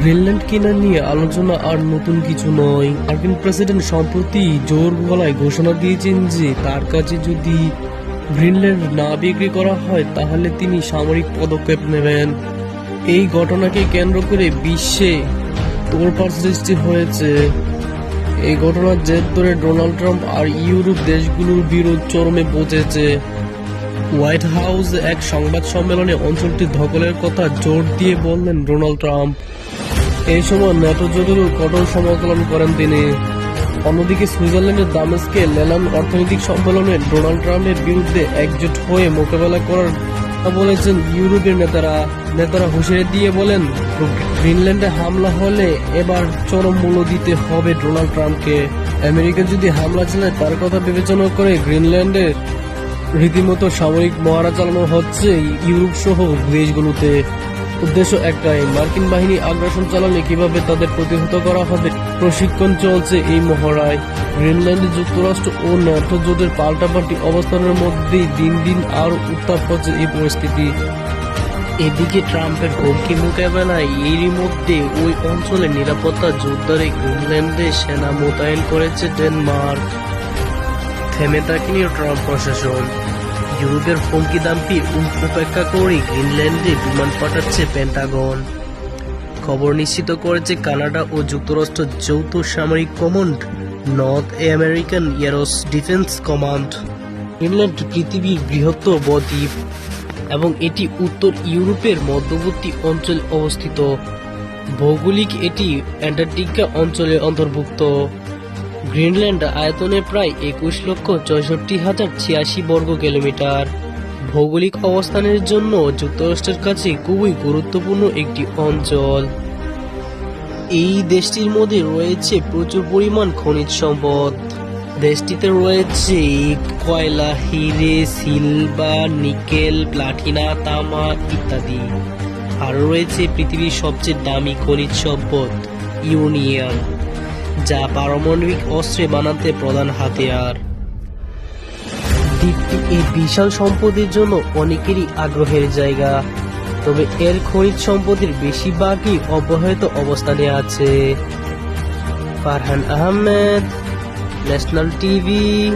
Greenland কিনা নিয়ে আলোচনা আর নতুন কিছু নয়। মার্কিন প্রেসিডেন্ট সম্প্রতি জোর গলায় ঘোষণা দিয়েছেন যে তার কাছে যদি গ্রিনল্যান্ড না বিক্রি করা হয় তাহলে তিনি সামরিক পদক্ষেপ নেবেন। এই ঘটনাকে কেন্দ্র করে বিশ্বে তোলপাড় সৃষ্টি হয়েছে। এই ঘটনার জের ধরে ডোনাল্ড ট্রাম্প আর ইউরোপ দেশগুলোর বিরোধ চরমে পৌঁছেছে। হোয়াইট হাউস এক সংবাদ সম্মেলনে অঞ্চলটি দখলের কথা জোর দিয়ে বললেন ডোনাল্ড ট্রাম্প। এই সময় ন্যাটো জোটেরও কঠোর সমালোচনা করেন তিনি। অন্যদিকে সুইজারল্যান্ডের দামেস্কে লেলান অর্থনৈতিক সম্মেলনে ডোনাল্ড ট্রাম্পের বিরুদ্ধে একজোট হয়ে মোকাবেলা করার কথা বলেছেন ইউরোপের নেতারা হুঁশিয়ারি দিয়ে বলেন, গ্রিনল্যান্ডে হামলা হলে এবার চরম মূল্য দিতে হবে ডোনাল্ড ট্রাম্পকে। আমেরিকা যদি হামলা চালায় তার কথা বিবেচনা করে গ্রিনল্যান্ডের রীতিমতো সামরিক মহড়া চালানো হচ্ছে ইউরোপ সহ দেশগুলোতে। উদ্দেশ্য একটাই, মার্কিন বাহিনী আগ্রাসন চালালে কিভাবে তাদের প্রতিহত করা হবে। প্রশিক্ষণ চলছে এই মহড়ায়। গ্রিনল্যান্ডে যুক্তরাষ্ট্র ও ন্যাটো জোটের পাল্টাপাল্টি অবস্থানের মধ্যেই দিন দিন আরও উত্তাপ হচ্ছে এই পরিস্থিতি। এদিকে ট্রাম্পের হুমকি মোকাবেলায় এরই মধ্যে ওই অঞ্চলে নিরাপত্তা জোরদারে গ্রিনল্যান্ডে সেনা মোতায়েন করেছে ডেনমার্ক। থেমে থাকেনি ট্রাম্প প্রশাসন। ইউরোপের হুমকি দামটি উপেক্ষা করে গ্রিনল্যান্ডে বিমান পাঠাচ্ছে পেন্টাগন। খবর নিশ্চিত করেছে কানাডা ও যুক্তরাষ্ট্র যৌথ সামরিক command, north American aerospace defence command. Greenland পৃথিবীর বৃহত্তম দ্বীপ এবং এটি উত্তর ইউরোপের মধ্যবর্তী অঞ্চলে অবস্থিত। ভৌগোলিক এটি অ্যান্টার্কটিকা অঞ্চলের অন্তর্ভুক্ত। গ্রিনল্যান্ড আয়তনে প্রায় 21,64,086 বর্গ কিলোমিটার। ভৌগোলিক অবস্থানের জন্য যুক্তরাষ্ট্রের কাছে খুবই গুরুত্বপূর্ণ একটি অঞ্চল। এই দেশটির মধ্যে রয়েছে প্রচুর পরিমাণ খনিজ সম্পদ। দেশটিতে রয়েছে কয়লা, হিরে, সিলভার, নিকেল, প্লাটিনা, তামা ইত্যাদি। আরও রয়েছে পৃথিবীর সবচেয়ে দামি খনিজ সম্পদ ইউরেনিয়াম, যা পারমাণবিক অস্ত্রে বানাতে প্রধান হাতিয়ার। দ্বীপটি এই বিশাল সম্পদের জন্য অনেকেরই আগ্রহের জায়গা, তবে এর খনিজ সম্পদের বেশিরভাগই অবহেলিত অবস্থানে আছে। Farhan Ahmed, national TV.